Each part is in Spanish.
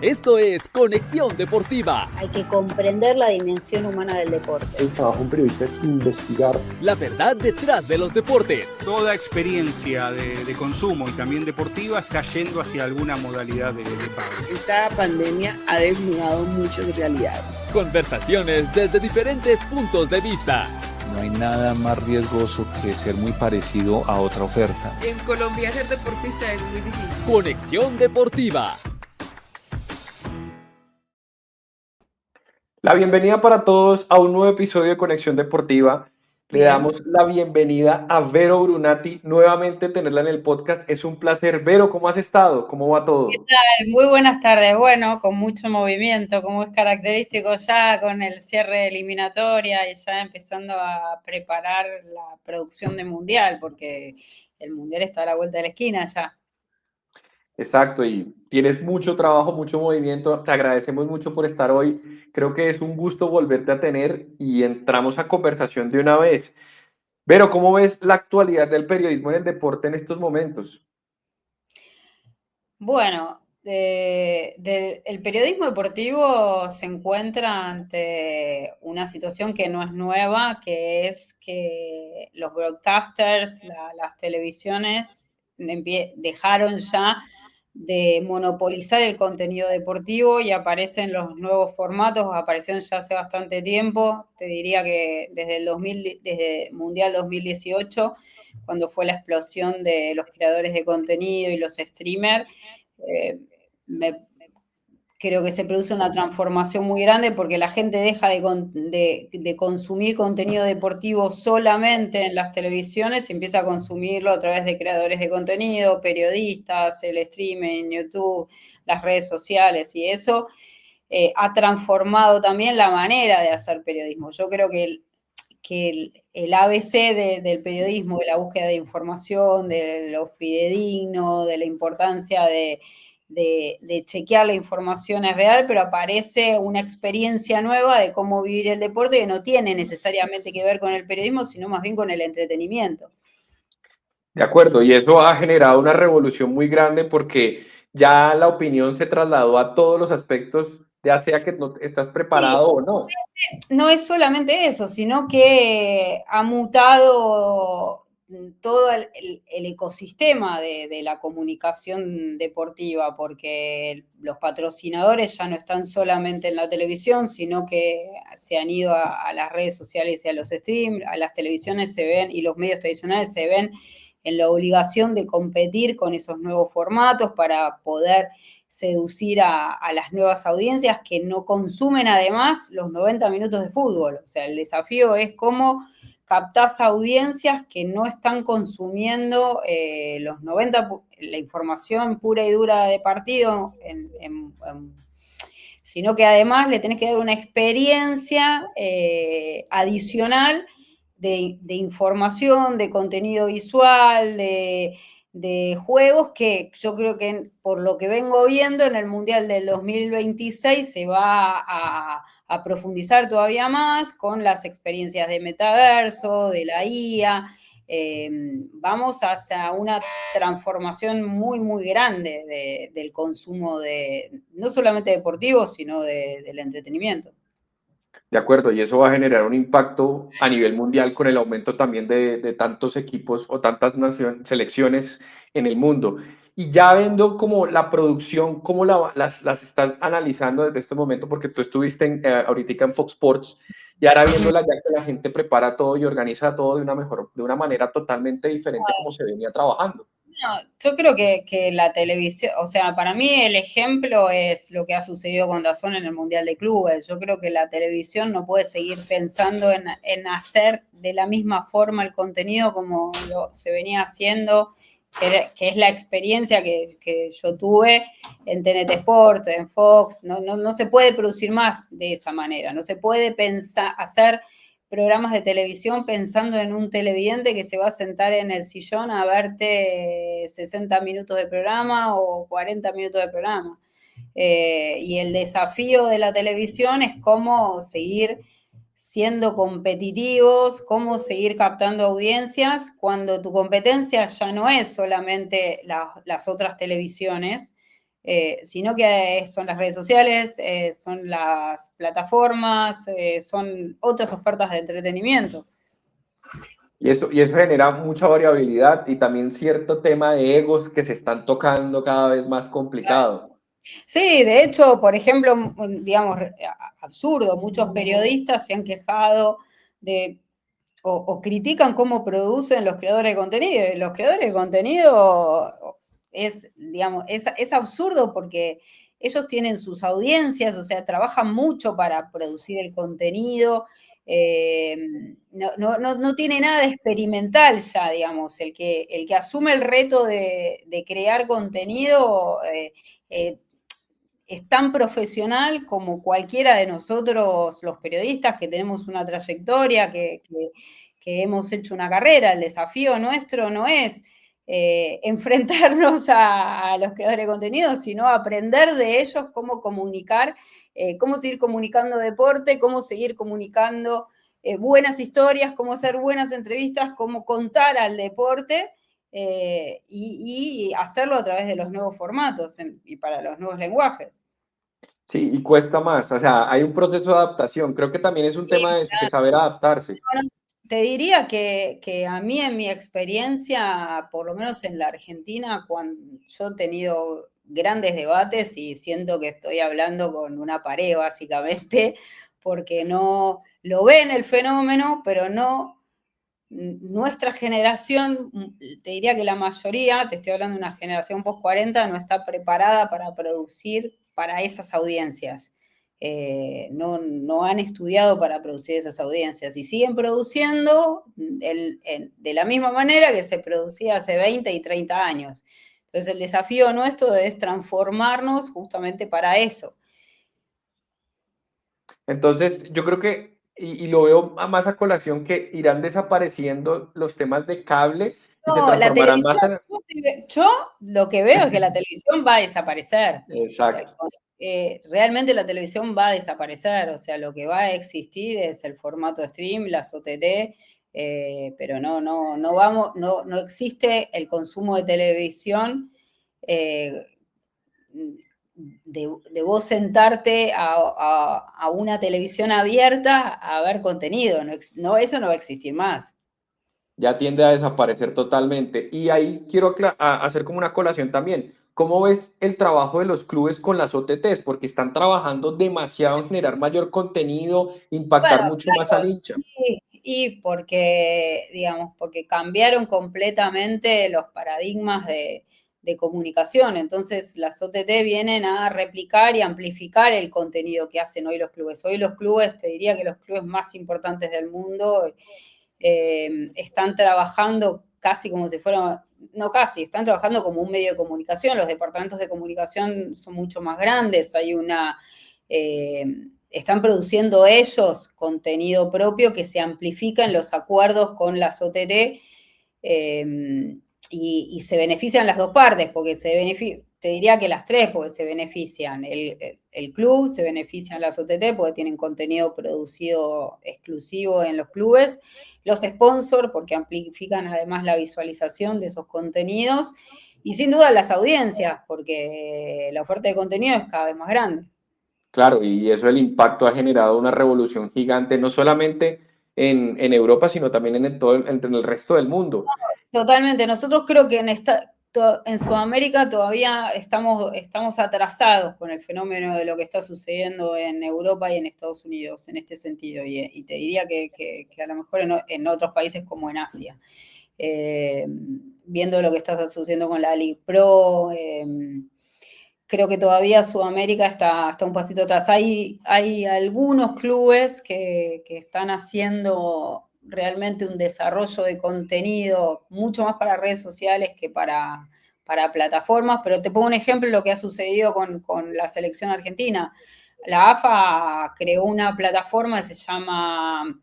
Esto es Conexión Deportiva. Hay que comprender la dimensión humana del deporte. El trabajo de un periodista es investigar la verdad detrás de los deportes. Toda experiencia de consumo y también deportiva está yendo hacia alguna modalidad de pago. Esta pandemia ha desnudado muchas realidades. Conversaciones desde diferentes puntos de vista. No hay nada más riesgoso que ser muy parecido a otra oferta. En Colombia ser deportista es muy difícil. Conexión Deportiva. La bienvenida para todos a un nuevo episodio de Conexión Deportiva. Le damos la bienvenida a Vero Brunati. Nuevamente tenerla en el podcast. Es un placer. Vero, ¿cómo has estado? ¿Cómo va todo? ¿Qué tal? Muy buenas tardes. Bueno, con mucho movimiento, como es característico ya con el cierre de eliminatoria y ya empezando a preparar la producción de Mundial, porque el Mundial está a la vuelta de la esquina ya. Exacto, y tienes mucho trabajo, mucho movimiento. Te agradecemos mucho por estar hoy. Creo que es un gusto volverte a tener y entramos a conversación de una vez. Vero, ¿cómo ves la actualidad del periodismo en el deporte en estos momentos? Bueno, el periodismo deportivo se encuentra ante una situación que no es nueva, que es que los broadcasters, las televisiones, dejaron ya de monopolizar el contenido deportivo y aparecen los nuevos formatos, aparecieron ya hace bastante tiempo, te diría que desde Mundial 2018, cuando fue la explosión de los creadores de contenido y los streamers, creo que se produce una transformación muy grande porque la gente deja de consumir contenido deportivo solamente en las televisiones y empieza a consumirlo a través de creadores de contenido, periodistas, el streaming, YouTube, las redes sociales, y eso ha transformado también la manera de hacer periodismo. Yo creo que el ABC del periodismo, de la búsqueda de información, de lo fidedigno, de la importancia de chequear la información es real, pero aparece una experiencia nueva de cómo vivir el deporte que no tiene necesariamente que ver con el periodismo, sino más bien con el entretenimiento. De acuerdo, y eso ha generado una revolución muy grande porque ya la opinión se trasladó a todos los aspectos, ya sea que no estás preparado o no. No es solamente eso, sino que ha mutado todo el ecosistema de la comunicación deportiva, porque los patrocinadores ya no están solamente en la televisión, sino que se han ido a las redes sociales y a los streams, a las televisiones se ven, y los medios tradicionales se ven en la obligación de competir con esos nuevos formatos para poder seducir a las nuevas audiencias que no consumen además los 90 minutos de fútbol. O sea, el desafío es cómo captás audiencias que no están consumiendo la información pura y dura de partido, sino que además le tenés que dar una experiencia adicional de información, de contenido visual, de juegos, que yo creo que por lo que vengo viendo en el Mundial del 2026 se va a profundizar todavía más con las experiencias de metaverso, de la IA. Vamos hacia una transformación muy, muy grande del consumo no solamente deportivo, sino del entretenimiento. De acuerdo, y eso va a generar un impacto a nivel mundial con el aumento también de tantos equipos o tantas selecciones en el mundo. Y ya viendo como la producción, cómo las estás analizando desde este momento, porque tú estuviste ahorita en Fox Sports, y ahora viéndola ya que la gente prepara todo y organiza todo de una manera totalmente diferente como se venía trabajando. No, yo creo que la televisión, o sea, para mí el ejemplo es lo que ha sucedido con DAZN en el Mundial de Clubes. Yo creo que la televisión no puede seguir pensando en hacer de la misma forma el contenido como se venía haciendo, que es la experiencia que yo tuve en TNT Sport, en Fox. No se puede producir más de esa manera, no se puede hacer programas de televisión pensando en un televidente que se va a sentar en el sillón a verte 60 minutos de programa o 40 minutos de programa. Y el desafío de la televisión es cómo seguir siendo competitivos, cómo seguir captando audiencias cuando tu competencia ya no es solamente las otras televisiones, sino que son las redes sociales, son las plataformas, son otras ofertas de entretenimiento. Y eso genera mucha variabilidad y también cierto tema de egos que se están tocando cada vez más complicado. Sí, de hecho, por ejemplo, digamos, absurdo, muchos periodistas se han quejado de o critican cómo producen los creadores de contenido. Y los creadores de contenido digamos, es absurdo porque ellos tienen sus audiencias, o sea, trabajan mucho para producir el contenido. No tiene nada de experimental ya, digamos. El que asume el reto de crear contenido es tan profesional como cualquiera de nosotros, los periodistas, que tenemos una trayectoria, que hemos hecho una carrera. El desafío nuestro no es enfrentarnos a los creadores de contenido, sino aprender de ellos cómo comunicar, cómo seguir comunicando deporte, cómo seguir comunicando buenas historias, cómo hacer buenas entrevistas, cómo contar al deporte. Y hacerlo a través de los nuevos formatos y para los nuevos lenguajes. Sí, y cuesta más, o sea, hay un proceso de adaptación, creo que también es un tema de saber adaptarse. Bueno, te diría que a mí, en mi experiencia, por lo menos en la Argentina, cuando yo he tenido grandes debates y siento que estoy hablando con una pared, básicamente, porque no lo ven el fenómeno, pero no. Nuestra generación, te diría que la mayoría, te estoy hablando de una generación post-40, no está preparada para producir para esas audiencias. No han estudiado para producir esas audiencias y siguen produciendo de la misma manera que se producía hace 20 y 30 años. Entonces, el desafío nuestro es transformarnos justamente para eso. Entonces, yo creo que, y lo veo más a colación, que irán desapareciendo los temas de cable y se No, la transformarán televisión, más en... yo lo que veo es que la televisión va a desaparecer. Exacto. O sea, realmente la televisión va a desaparecer, o sea, lo que va a existir es el formato stream, las OTT, pero no existe el consumo de televisión de vos sentarte a una televisión abierta a ver contenido. Eso no va a existir más. Ya tiende a desaparecer totalmente. Y ahí quiero hacer como una colación también. ¿Cómo ves el trabajo de los clubes con las OTTs? Porque están trabajando demasiado en generar mayor contenido, impactar Bueno, mucho más claro, al hincha. y porque, digamos, porque cambiaron completamente los paradigmas de comunicación. Entonces, las OTT vienen a replicar y amplificar el contenido que hacen hoy los clubes. Hoy los clubes, te diría que los clubes más importantes del mundo están trabajando casi como si fueran, no casi, están trabajando como un medio de comunicación. Los departamentos de comunicación son mucho más grandes, están produciendo ellos contenido propio que se amplifica en los acuerdos con las OTT y se benefician las dos partes, porque te diría que las tres, porque se benefician el club, se benefician las OTT porque tienen contenido producido exclusivo en los clubes, los sponsors porque amplifican además la visualización de esos contenidos y sin duda las audiencias, porque la oferta de contenido es cada vez más grande. Claro, y eso, el impacto ha generado una revolución gigante, no solamente en Europa, sino también en el resto del mundo. Totalmente. Nosotros creo que en Sudamérica todavía estamos atrasados con el fenómeno de lo que está sucediendo en Europa y en Estados Unidos en este sentido. Y te diría que a lo mejor en otros países como en Asia. Viendo lo que está sucediendo con la League Pro, creo que todavía Sudamérica está un pasito atrás. Hay algunos clubes que están haciendo realmente un desarrollo de contenido mucho más para redes sociales que para plataformas, pero te pongo un ejemplo de lo que ha sucedido con la selección argentina. La AFA creó una plataforma que se llama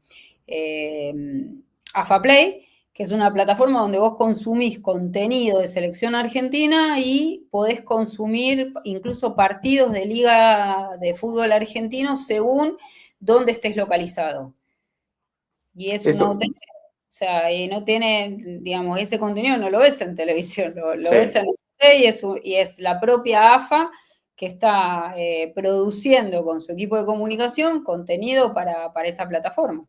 AFA Play, que es una plataforma donde vos consumís contenido de selección argentina y podés consumir incluso partidos de liga de fútbol argentino según dónde estés localizado. Y es una OTT, o sea, y no tiene, digamos, ese contenido no lo ves en televisión, lo Sí. ves en y es la propia AFA que está produciendo con su equipo de comunicación contenido para esa plataforma.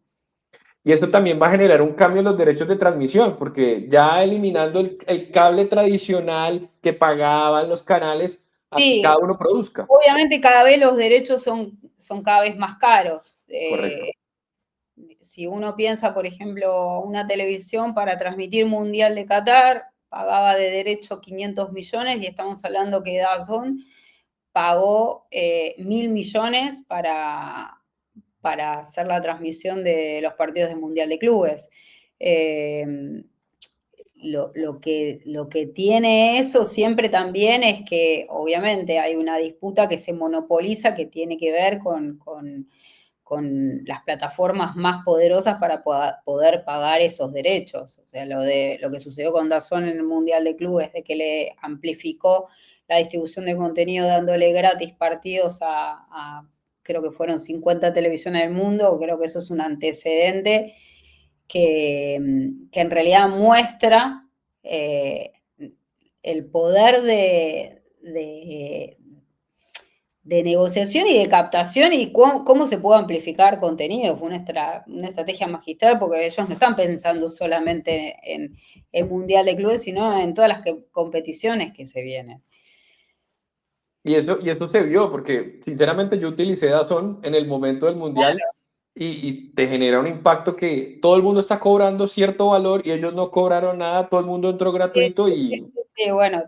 Y esto también va a generar un cambio en los derechos de transmisión, porque ya eliminando el cable tradicional que pagaban los canales, a que Sí, cada uno produzca. obviamente cada vez los derechos son cada vez más caros. Correcto. Si uno piensa, por ejemplo, una televisión para transmitir Mundial de Qatar, pagaba de derecho 500 millones y estamos hablando que DAZN pagó 1.000 millones para hacer la transmisión de los partidos del Mundial de Clubes. Lo que tiene eso siempre también es que obviamente hay una disputa que se monopoliza que tiene que ver con las plataformas más poderosas para poder pagar esos derechos. O sea, lo que sucedió con DAZN en el Mundial de Clubes, de que le amplificó la distribución de contenido dándole gratis partidos a creo que fueron 50 televisiones del mundo, creo que eso es un antecedente que en realidad muestra el poder de negociación y de captación y cómo se puede amplificar contenido. Fue una estrategia magistral porque ellos no están pensando solamente en el Mundial de Clubes, sino en todas las competiciones que se vienen. Y eso se vio, porque sinceramente yo utilicé DAZN en el momento del Mundial. Claro. Y te genera un impacto que todo el mundo está cobrando cierto valor y ellos no cobraron nada, todo el mundo entró gratuito Sí, bueno,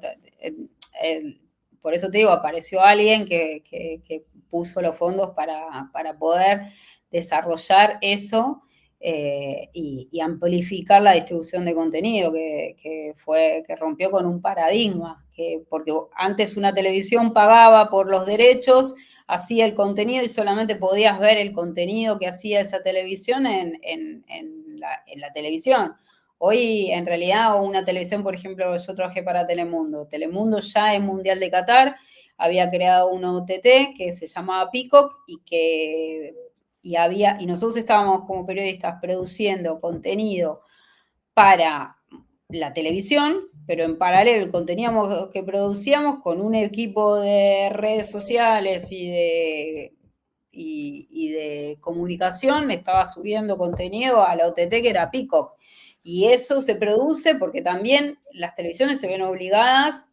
por eso te digo, apareció alguien que puso los fondos para poder desarrollar eso y amplificar la distribución de contenido, que rompió con un paradigma, porque antes una televisión pagaba por los derechos, hacía el contenido y solamente podías ver el contenido que hacía esa televisión en la televisión. Hoy, en realidad, una televisión, por ejemplo, yo trabajé para Telemundo. Telemundo ya en Mundial de Qatar había creado una OTT que se llamaba Peacock y nosotros estábamos como periodistas produciendo contenido para la televisión, pero en paralelo el contenido que producíamos con un equipo de redes sociales y de comunicación estaba subiendo contenido a la OTT que era Peacock. Y eso se produce porque también las televisiones se ven obligadas,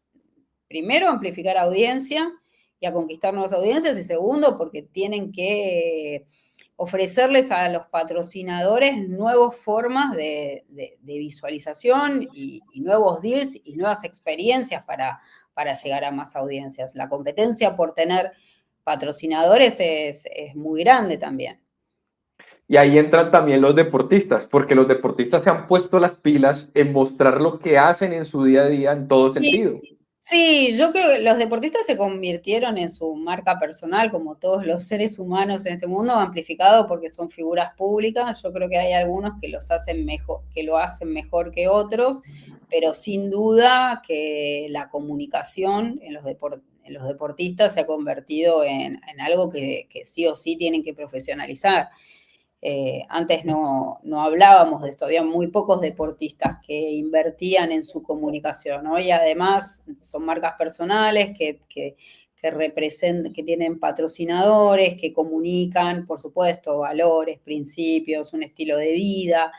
primero, a amplificar audiencia y a conquistar nuevas audiencias, y segundo, porque tienen que ofrecerles a los patrocinadores nuevas formas de visualización y nuevos deals y nuevas experiencias para llegar a más audiencias. La competencia por tener patrocinadores es muy grande también. Y ahí entran también los deportistas, porque los deportistas se han puesto las pilas en mostrar lo que hacen en su día a día en todo sentido. Sí, yo creo que los deportistas se convirtieron en su marca personal, como todos los seres humanos en este mundo, amplificado porque son figuras públicas. Yo creo que hay algunos que lo hacen mejor que otros, pero sin duda que la comunicación en los deportistas se ha convertido en algo que sí o sí tienen que profesionalizar. Antes no hablábamos de esto, había muy pocos deportistas que invertían en su comunicación, ¿no? Y además son marcas personales que representan, que tienen patrocinadores, que comunican, por supuesto, valores, principios, un estilo de vida,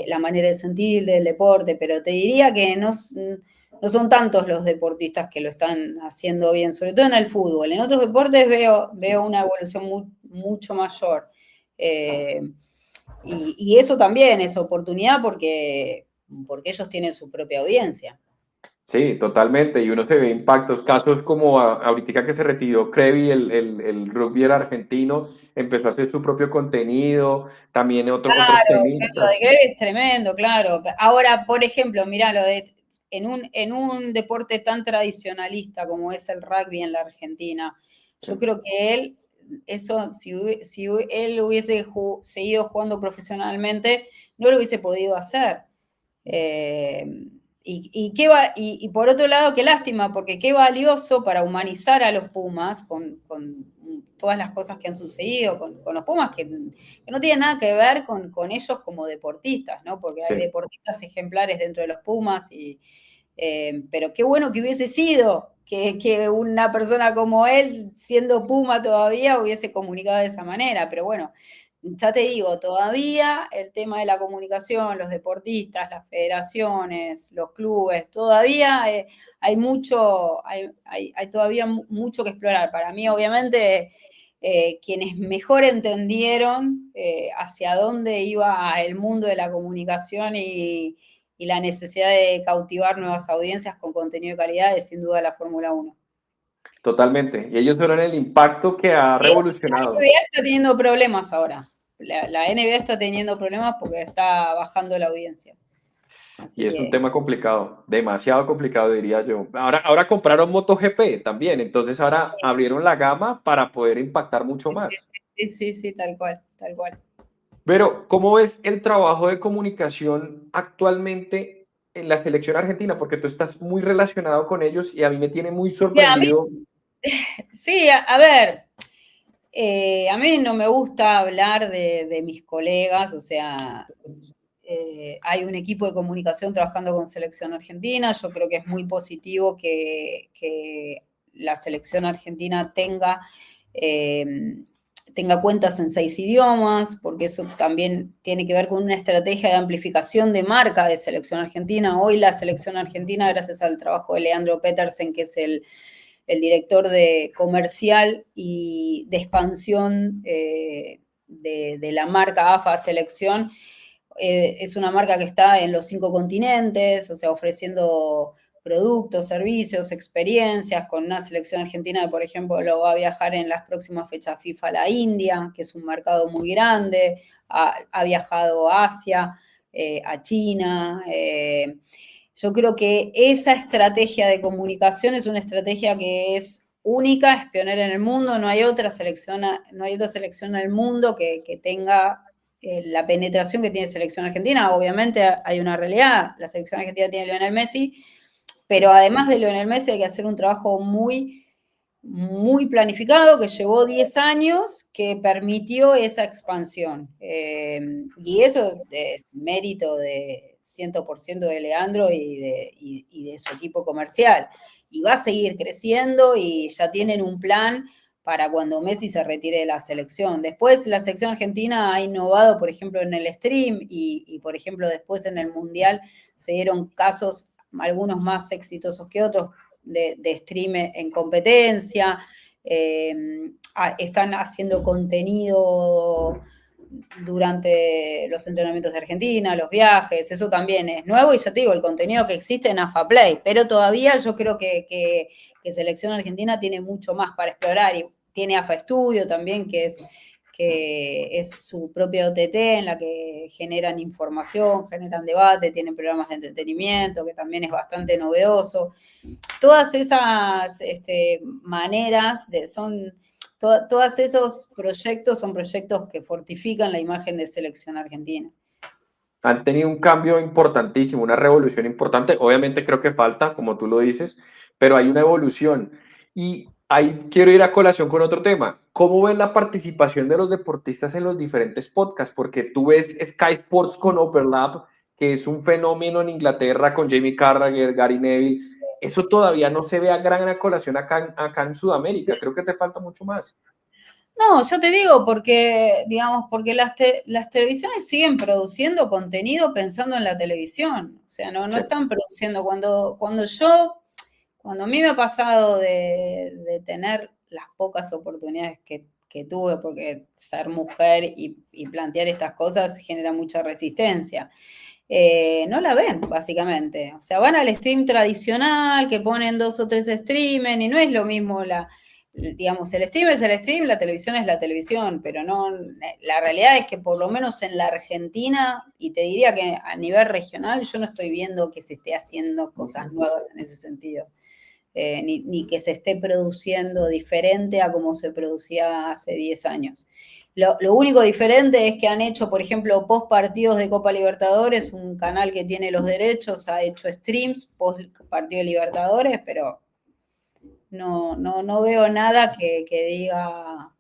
la manera de sentir del deporte, pero te diría que no son tantos los deportistas que lo están haciendo bien, sobre todo en el fútbol. En otros deportes veo una evolución mucho mayor. Y eso también es oportunidad porque ellos tienen su propia audiencia. Sí, totalmente, y uno se ve impactos, casos como ahorita que se retiró Crevi, el rugby argentino, empezó a hacer su propio contenido, también otros tenistas. Lo de Crevi es tremendo, claro. Ahora, por ejemplo, mirá, en un deporte tan tradicionalista como es el rugby en la Argentina, yo creo que si él hubiese seguido jugando profesionalmente, no lo hubiese podido hacer. Y por otro lado, qué lástima, porque qué valioso para humanizar a los Pumas con todas las cosas que han sucedido con los Pumas, que no tienen nada que ver con ellos como deportistas, ¿no? Porque hay deportistas ejemplares dentro de los Pumas y Pero qué bueno que hubiese sido que una persona como él, siendo Puma todavía, hubiese comunicado de esa manera. Pero bueno, ya te digo, todavía el tema de la comunicación, los deportistas, las federaciones, los clubes, todavía hay todavía mucho que explorar. Para mí, obviamente, quienes mejor entendieron hacia dónde iba el mundo de la comunicación y la necesidad de cautivar nuevas audiencias con contenido de calidad es sin duda la Fórmula 1. Totalmente. Y ellos fueron el impacto que ha revolucionado. La NBA está teniendo problemas ahora. La NBA está teniendo problemas porque está bajando la audiencia. Así Y es un tema complicado, demasiado complicado, diría yo. Ahora compraron MotoGP también, entonces ahora abrieron la gama para poder impactar mucho más. Sí, tal cual. Pero, ¿cómo ves el trabajo de comunicación actualmente en la selección argentina? Porque tú estás muy relacionado con ellos y a mí me tiene muy sorprendido. Sí, a ver, a mí no me gusta hablar de mis colegas, o sea, hay un equipo de comunicación trabajando con selección argentina, yo creo que es muy positivo que la selección argentina tenga cuentas en 6 idiomas, porque eso también tiene que ver con una estrategia de amplificación de marca de selección argentina. Hoy la selección argentina, gracias al trabajo de Leandro Petersen, que es el director de comercial y de expansión de la marca AFA Selección, es una marca que está en los 5 continentes, o sea, ofreciendo productos, servicios, experiencias, con una selección argentina que, por ejemplo, lo va a viajar en las próximas fechas FIFA a la India, que es un mercado muy grande, ha viajado a Asia, a China. Yo creo que esa estrategia de comunicación es una estrategia que es única, es pionera en el mundo, no hay otra selección en el mundo que tenga la penetración que tiene selección argentina. Obviamente hay una realidad, la selección argentina tiene a Lionel Messi, pero además de Lionel Messi hay que hacer un trabajo muy, muy planificado que llevó 10 años, que permitió esa expansión. Y eso es mérito de 100% de Leandro y de su equipo comercial. Y va a seguir creciendo y ya tienen un plan para cuando Messi se retire de la selección. Después la selección argentina ha innovado, por ejemplo, en el stream y por ejemplo, después en el Mundial se dieron casos, algunos más exitosos que otros, de stream en competencia. Están haciendo contenido durante los entrenamientos de Argentina, los viajes, eso también es nuevo y ya te digo, el contenido que existe en AFA Play, pero todavía yo creo que Selección Argentina tiene mucho más para explorar y tiene AFA Studio también, que es su propia OTT en la que generan información, generan debate, tienen programas de entretenimiento, que también es bastante novedoso. Todas esas maneras todos esos proyectos son proyectos que fortifican la imagen de Selección Argentina. Han tenido un cambio importantísimo, una revolución importante. Obviamente creo que falta, como tú lo dices, pero hay una evolución. Y ahí quiero ir a colación con otro tema. ¿Cómo ves la participación de los deportistas en los diferentes podcasts? Porque tú ves Sky Sports con Overlap, que es un fenómeno en Inglaterra con Jamie Carragher, Gary Neville. Eso todavía no se ve a gran colación acá en Sudamérica. Creo que te falta mucho más. No, yo te digo, porque las televisiones siguen produciendo contenido pensando en la televisión. O sea, no están produciendo. Cuando a mí me ha pasado de tener las pocas oportunidades que tuve, porque ser mujer y plantear estas cosas genera mucha resistencia. No la ven, básicamente. O sea, van al stream tradicional, que ponen 2 o 3 streamers, y no es lo mismo digamos, el stream es el stream, la televisión es la televisión, pero no, la realidad es que por lo menos en la Argentina, y te diría que a nivel regional, yo no estoy viendo que se esté haciendo cosas nuevas en ese sentido. Ni que se esté produciendo diferente a como se producía hace 10 años. Lo único diferente es que han hecho, por ejemplo, post partidos de Copa Libertadores, un canal que tiene los derechos, ha hecho streams post partido de Libertadores, pero no veo nada que diga,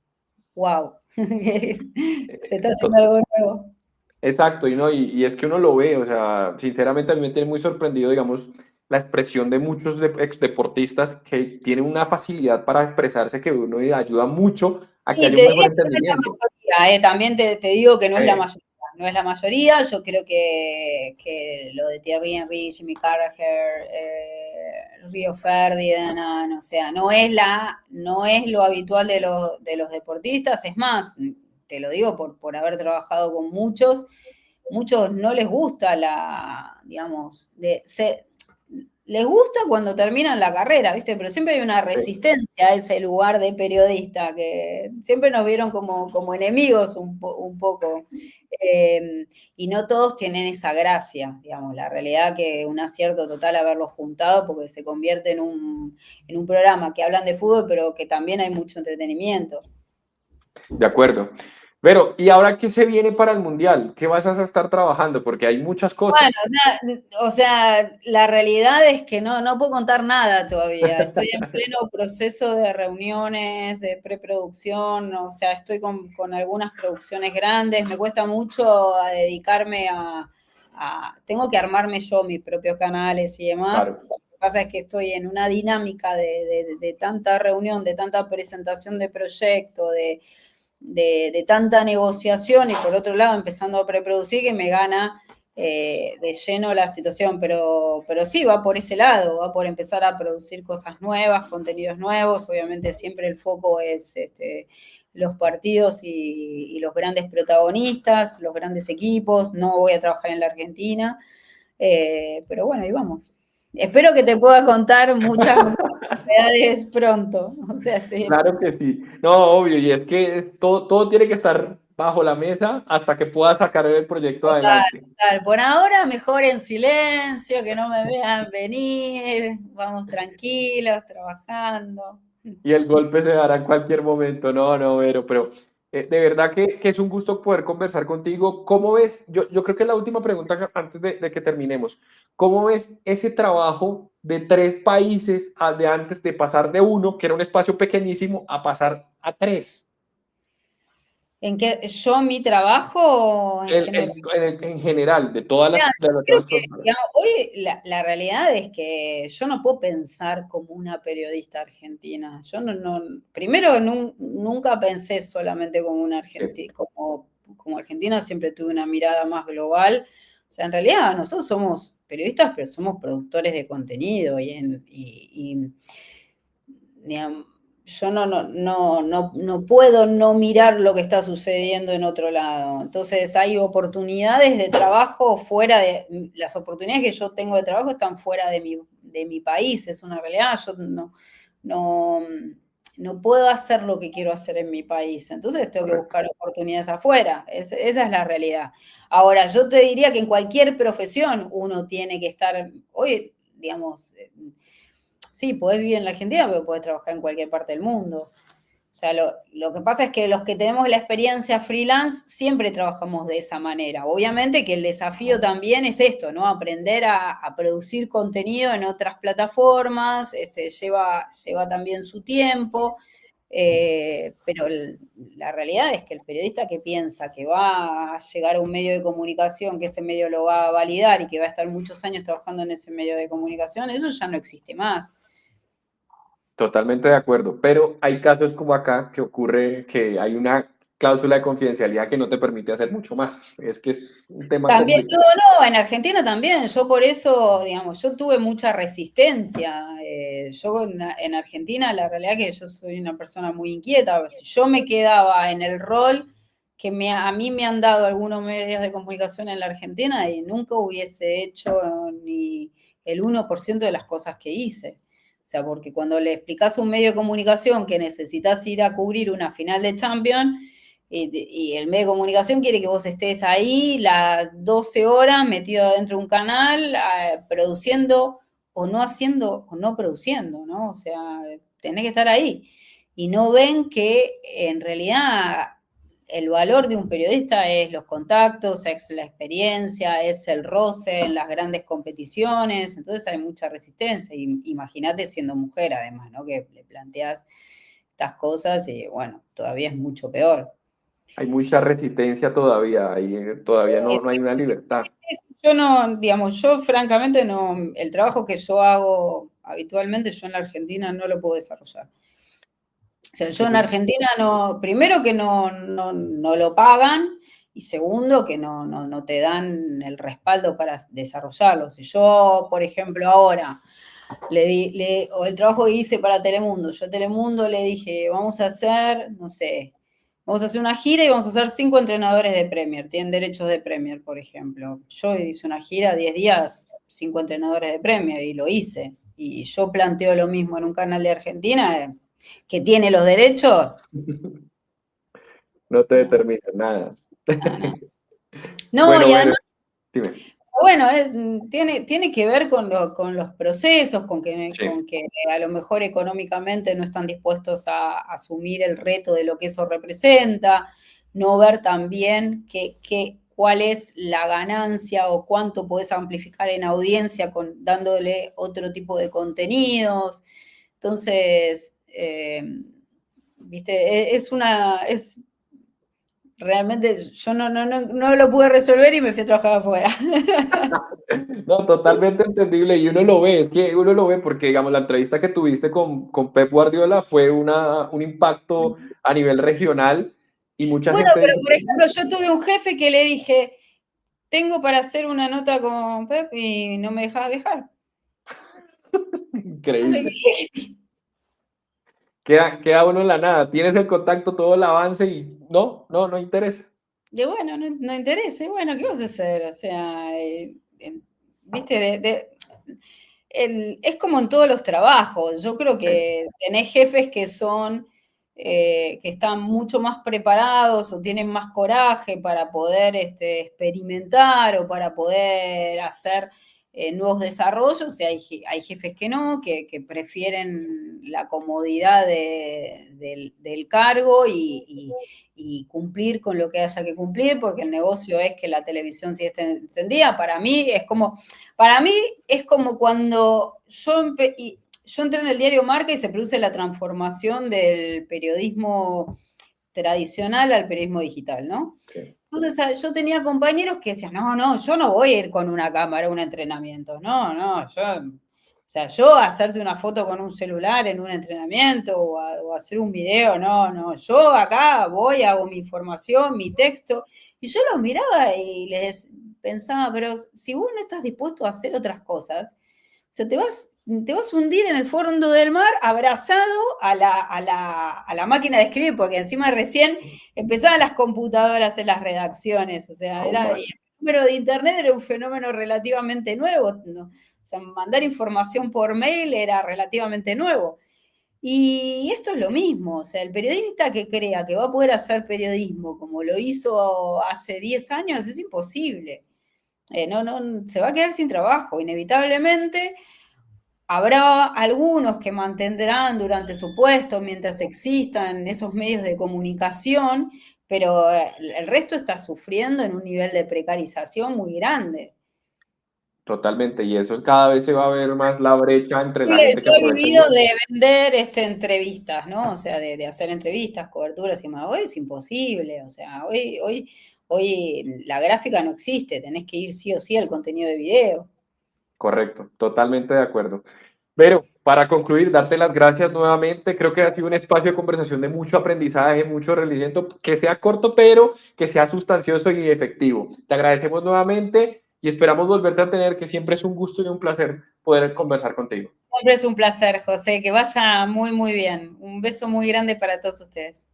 wow, se está haciendo algo nuevo. Exacto, y es que uno lo ve, o sea, sinceramente a mí me tiene muy sorprendido, digamos, la expresión de muchos exdeportistas que tienen una facilidad para expresarse que uno ayuda mucho a que Sí, haya te un diría mejor que no es la entendimiento. mayoría, también te digo que no es la Eh, mayoría. No es la mayoría, yo creo que lo de Thierry Henry, Jimmy Carragher, Rio Ferdinand, o sea, no es lo habitual de los deportistas, es más, te lo digo por haber trabajado con muchos no les gusta digamos, les gusta cuando terminan la carrera, ¿viste? Pero siempre hay una resistencia a ese lugar de periodista, que siempre nos vieron como enemigos un poco. Y no todos tienen esa gracia, digamos. La realidad que un acierto total haberlos juntado, porque se convierte en un programa que hablan de fútbol, pero que también hay mucho entretenimiento. de acuerdo. Pero, ¿y ahora qué se viene para el Mundial? ¿Qué vas a estar trabajando? Porque hay muchas cosas. Bueno, o sea, la realidad es que no puedo contar nada todavía. Estoy en pleno proceso de reuniones, de preproducción, o sea, estoy con algunas producciones grandes. Me cuesta mucho a dedicarme tengo que armarme yo mis propios canales y demás. Claro. Lo que pasa es que estoy en una dinámica de tanta reunión, de tanta presentación de proyecto, de tanta negociación y por otro lado empezando a preproducir que me gana de lleno la situación, pero sí va por ese lado, va por empezar a producir cosas nuevas, contenidos nuevos, obviamente siempre el foco es los partidos y los grandes protagonistas, los grandes equipos, no voy a trabajar en la Argentina, pero bueno, ahí vamos. Espero que te pueda contar muchas novedades pronto, o sea, Claro que sí. No, obvio, y es que todo tiene que estar bajo la mesa hasta que pueda sacar el proyecto adelante. Total. Por ahora mejor en silencio, que no me vean venir, vamos tranquilos, trabajando. Y el golpe se dará en cualquier momento. No, no, pero de verdad que es un gusto poder conversar contigo. ¿Cómo ves? Yo creo que la última pregunta antes de que terminemos. ¿Cómo ves ese trabajo de 3 países de antes de pasar de uno, que era un espacio pequeñísimo, a pasar a 3? ¿En qué? ¿Yo mi trabajo en general? En general, de todas Mira, yo las creo que, personas. digamos, hoy la realidad es que yo no puedo pensar como una periodista argentina. Yo primero nunca pensé solamente como una argentina, como argentina, siempre tuve una mirada más global. O sea, en realidad nosotros somos periodistas, pero somos productores de contenido y digamos, yo no puedo no mirar lo que está sucediendo en otro lado. Entonces hay oportunidades de trabajo las oportunidades que yo tengo de trabajo están fuera de mi país, es una realidad, yo no puedo hacer lo que quiero hacer en mi país, entonces tengo que buscar oportunidades afuera, esa es la realidad. Ahora, yo te diría que en cualquier profesión uno tiene que estar, hoy, digamos, sí, podés vivir en la Argentina, pero podés trabajar en cualquier parte del mundo. O sea, lo que pasa es que los que tenemos la experiencia freelance siempre trabajamos de esa manera. Obviamente que el desafío también es esto, ¿no? Aprender a producir contenido en otras plataformas, lleva también su tiempo, pero la realidad es que el periodista que piensa que va a llegar a un medio de comunicación, que ese medio lo va a validar y que va a estar muchos años trabajando en ese medio de comunicación, eso ya no existe más. Totalmente de acuerdo, pero hay casos como acá que ocurre que hay una cláusula de confidencialidad que no te permite hacer mucho más. Es que es un tema También, complicado. en Argentina también, yo por eso, digamos, yo tuve mucha resistencia. Yo en Argentina, la realidad es que yo soy una persona muy inquieta. Si yo me quedaba en el rol que a mí me han dado algunos medios de comunicación en la Argentina y nunca hubiese hecho ni el 1% de las cosas que hice. O sea, porque cuando le explicás a un medio de comunicación que necesitas ir a cubrir una final de Champions, y el medio de comunicación quiere que vos estés ahí las 12 horas metido dentro de un canal, produciendo o no haciendo o no produciendo, ¿no? O sea, tenés que estar ahí. Y no ven que en realidad el valor de un periodista es los contactos, es la experiencia, es el roce en las grandes competiciones, entonces hay mucha resistencia. Imagínate siendo mujer además, ¿no? Que le planteas estas cosas y bueno, todavía es mucho peor. Hay mucha resistencia todavía, todavía no hay una libertad. Yo no, digamos, yo francamente no, el trabajo que yo hago habitualmente, yo en la Argentina no lo puedo desarrollar. O sea, yo en Argentina no, primero que no lo pagan, y segundo que no te dan el respaldo para desarrollarlo. Si yo, por ejemplo, ahora o el trabajo que hice para Telemundo, yo a Telemundo le dije, vamos a hacer, no sé, vamos a hacer una gira y vamos a hacer 5 entrenadores de Premier, tienen derechos de Premier, por ejemplo. Yo hice una gira, 10 días, 5 entrenadores de Premier, y lo hice. Y yo planteo lo mismo en un canal de Argentina, que tiene los derechos. No te determina nada. No, bueno, y además, dime. bueno, tiene que ver con los procesos, con que a lo mejor económicamente no están dispuestos a asumir el reto de lo que eso representa, no ver también cuál es la ganancia o cuánto podés amplificar en audiencia dándole otro tipo de contenidos. Entonces, viste, realmente yo no lo pude resolver y me fui a trabajar afuera. No, totalmente entendible, y uno lo ve, es que uno lo ve porque, digamos, la entrevista que tuviste con Pep Guardiola fue un impacto a nivel regional, y mucha gente pero dice, por ejemplo, yo tuve un jefe que le dije, tengo para hacer una nota con Pep, y no me dejaba viajar. increíble. No sé Queda uno en la nada, tienes el contacto, todo el avance y no interesa. Y bueno, no interesa, y bueno, ¿qué vas a hacer? O sea, viste, es como en todos los trabajos. Yo creo que tenés jefes que están mucho más preparados o tienen más coraje para poder experimentar o para poder hacer nuevos desarrollos, y hay jefes que no, que prefieren la comodidad del cargo y cumplir con lo que haya que cumplir, porque el negocio es que la televisión siga encendida. Para mí es como cuando yo entré en el diario Marca y se produce la transformación del periodismo tradicional al periodismo digital, ¿no? Sí. Entonces yo tenía compañeros que decían, no, yo no voy a ir con una cámara a un entrenamiento, yo hacerte una foto con un celular en un entrenamiento o hacer un video, no, yo acá voy, hago mi información, mi texto, y yo los miraba y les pensaba, pero si vos no estás dispuesto a hacer otras cosas, o sea, te vas a hundir en el fondo del mar abrazado a la máquina de escribir, porque encima recién empezaban las computadoras en las redacciones, o sea, el número de internet era un fenómeno relativamente nuevo, ¿no? O sea, mandar información por mail era relativamente nuevo. Y esto es lo mismo, o sea, el periodista que crea que va a poder hacer periodismo como lo hizo hace 10 años es imposible. Se va a quedar sin trabajo, inevitablemente. Habrá algunos que mantendrán durante su puesto mientras existan esos medios de comunicación, pero el resto está sufriendo en un nivel de precarización muy grande. Totalmente, y eso cada vez se va a ver más la brecha entre la Sí, gente que yo he aprovecha. vivido de vender entrevistas, ¿no? O sea, de hacer entrevistas, coberturas y más. Hoy es imposible, o sea, hoy la gráfica no existe, tenés que ir sí o sí al contenido de video. Correcto, totalmente de acuerdo. Pero para concluir, darte las gracias nuevamente. Creo que ha sido un espacio de conversación de mucho aprendizaje, mucho realizamiento, que sea corto, pero que sea sustancioso y efectivo. Te agradecemos nuevamente y esperamos volverte a tener, que siempre es un gusto y un placer poder conversar contigo. Siempre es un placer, José, que vaya muy, muy bien. Un beso muy grande para todos ustedes.